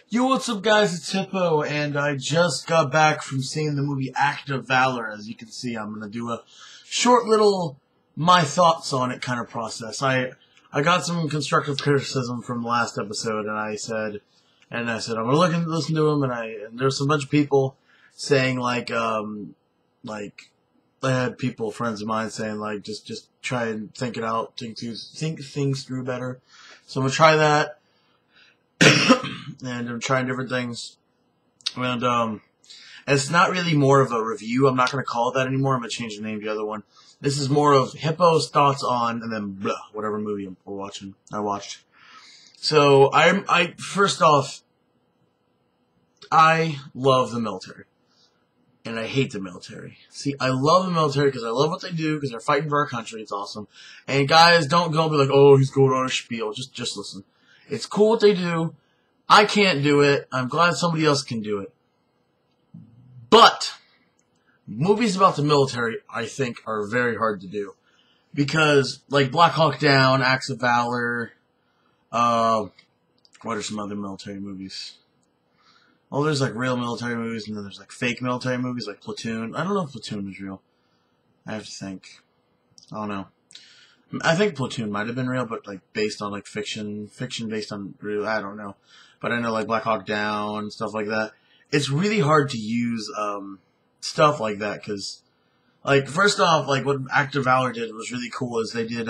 Yo, what's up, guys? It's Hippo, and I just got back from seeing the movie Act of Valor. As you can see, I'm gonna do a short little my thoughts on it kind of process. I got some constructive criticism from the last episode, and I said I'm gonna listen to them, and there's a bunch of people saying like I had people, friends of mine, saying like just try and think it out, think things through better. So I'm gonna try that. And I'm trying different things, and it's not really more of a review. I'm not going to call it that anymore. I'm going to change the name to the other one. This is more of Hippo's thoughts on, and then blah, whatever movie I watched. So I first off, I love the military, and I hate the military. See, I love the military because I love what they do, because they're fighting for our country. It's awesome. And guys, don't go and be like, oh, he's going on a spiel. Just listen. It's cool what they do. I can't do it. I'm glad somebody else can do it. But movies about the military, I think, are very hard to do. Because, like Black Hawk Down, Acts of Valor, what are some other military movies? Oh, there's like real military movies, and then there's like fake military movies, like Platoon. I don't know if Platoon is real. I have to think. I don't know. I think Platoon might have been real, but like based on like fiction based on real. I don't know, but I know like Black Hawk Down and stuff like that. It's really hard to use stuff like that because, like, first off, like what Act of Valor did was really cool. Is they did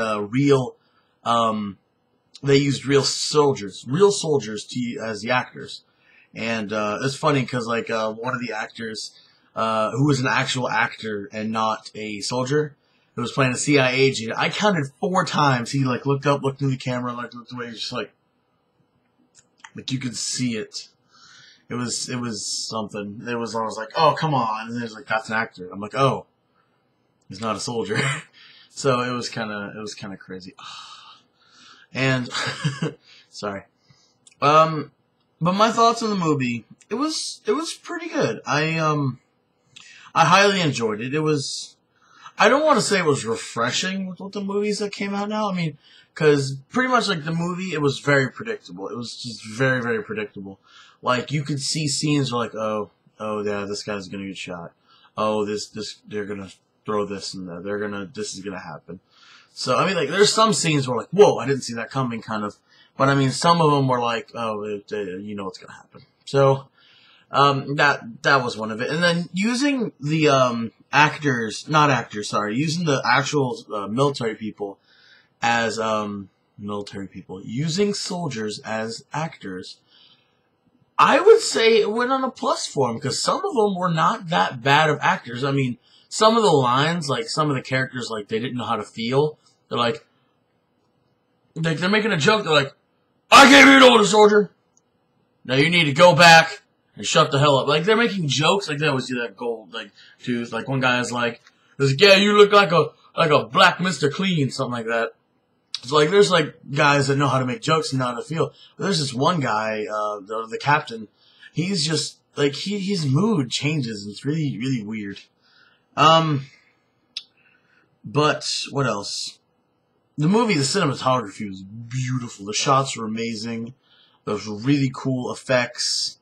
they used real soldiers as the actors, and it's funny because like one of the actors who was an actual actor and not a soldier, who was playing a CIA agent. I counted 4 times. He like looked up, looked through the camera, looked away, just like you could see it. It was something. I was like, oh, come on. And it was like, that's an actor. I'm like, oh, he's not a soldier. So it was kind of crazy. And sorry. But my thoughts on the movie, it was pretty good. I highly enjoyed it. It was. I don't want to say it was refreshing with the movies that came out now. I mean, because pretty much like the movie, it was very predictable. It was just very, very predictable. Like you could see scenes where like, oh yeah, this guy's gonna get shot. Oh, they're gonna throw this and that. This is gonna happen. So I mean, like there's some scenes where like, whoa, I didn't see that coming, kind of. But I mean, some of them were like, oh, you know what's gonna happen. So. That was one of it. And then using the, using the actual, military people as, using soldiers as actors, I would say it went on a plus for them, because some of them were not that bad of actors. I mean, some of the lines, like, some of the characters, like, they didn't know how to feel. They're like, they're making a joke, they're like, I came here to order, soldier! Now you need to go back and shut the hell up. Like, they're making jokes. Like, they always do that gold, like, tooth. Like, one guy is like, yeah, you look like a black Mr. Clean, something like that. It's like, there's, like, guys that know how to make jokes and know how to feel. But there's this one guy, the captain, he's just, like, his mood changes. It's really, really weird. But, what else? The movie, the cinematography was beautiful. The shots were amazing. There was really cool effects.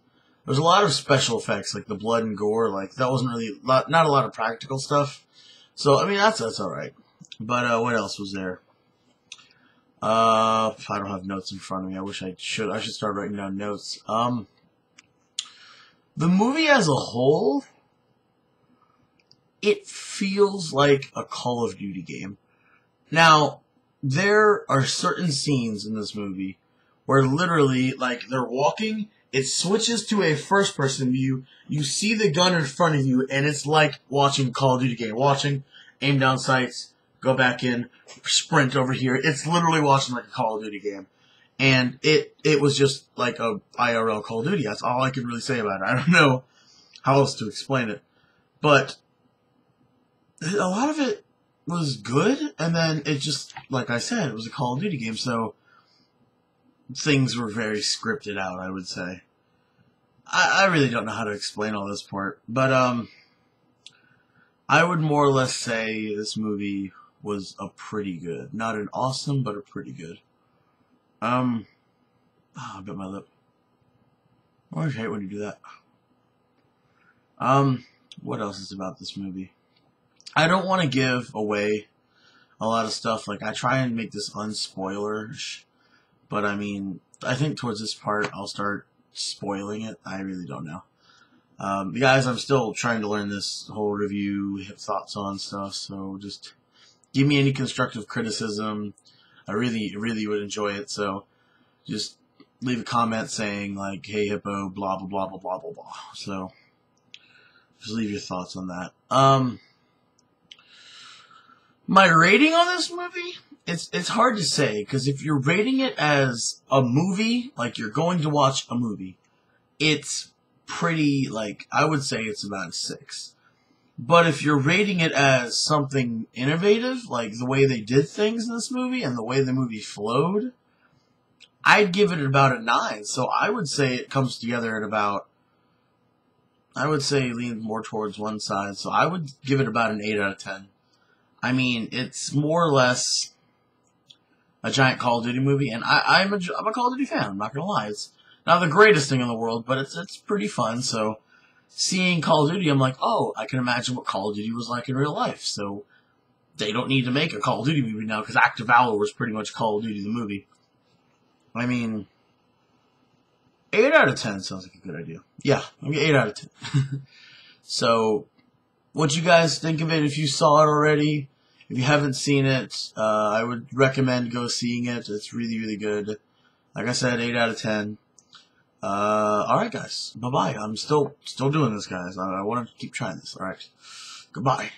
There's a lot of special effects, like the blood and gore. Like that wasn't really not a lot of practical stuff. So I mean that's all right. But what else was there? I don't have notes in front of me. I wish I should. I should start writing down notes. The movie as a whole, it feels like a Call of Duty game. Now there are certain scenes in this movie where literally, like, they're walking. It switches to a first-person view. You see the gun in front of you, and it's like watching Call of Duty game. Watching, aim down sights, go back in, sprint over here. It's literally watching like a Call of Duty game. And it was just like a IRL Call of Duty. That's all I can really say about it. I don't know how else to explain it. But a lot of it was good, and then it just, like I said, it was a Call of Duty game, so things were very scripted out, I would say. I really don't know how to explain all this part, but I would more or less say this movie was a pretty good. Not an awesome, but a pretty good. I bit my lip. I always hate when you do that. What else is about this movie? I don't want to give away a lot of stuff. Like, I try and make this unspoilerish, but I mean, I think towards this part, I'll start spoiling it. I really don't know. Guys, I'm still trying to learn this whole review, have thoughts on stuff, so just give me any constructive criticism. I really, really would enjoy it, so just leave a comment saying, like, hey, Hippo, blah, blah, blah, blah, blah, blah, blah. So, just leave your thoughts on that. My rating on this movie, it's hard to say, because if you're rating it as a movie, like you're going to watch a movie, it's pretty, like, I would say it's about a 6. But if you're rating it as something innovative, like the way they did things in this movie and the way the movie flowed, I'd give it about a 9. So I would say it comes together at about, I would say lean more towards one side. So I would give it about an 8 out of 10. I mean, it's more or less a giant Call of Duty movie, and I'm a Call of Duty fan, I'm not going to lie. It's not the greatest thing in the world, but it's pretty fun. So seeing Call of Duty, I'm like, oh, I can imagine what Call of Duty was like in real life. So they don't need to make a Call of Duty movie now, because Active Valor was pretty much Call of Duty the movie. I mean, 8 out of 10 sounds like a good idea. Yeah, I'm going to 8 out of 10. So, what you guys think of it if you saw it already? If you haven't seen it, I would recommend go seeing it. It's really, really good. Like I said, 8 out of 10. Alright guys, bye-bye. I'm still doing this, guys. I want to keep trying this, alright? Goodbye.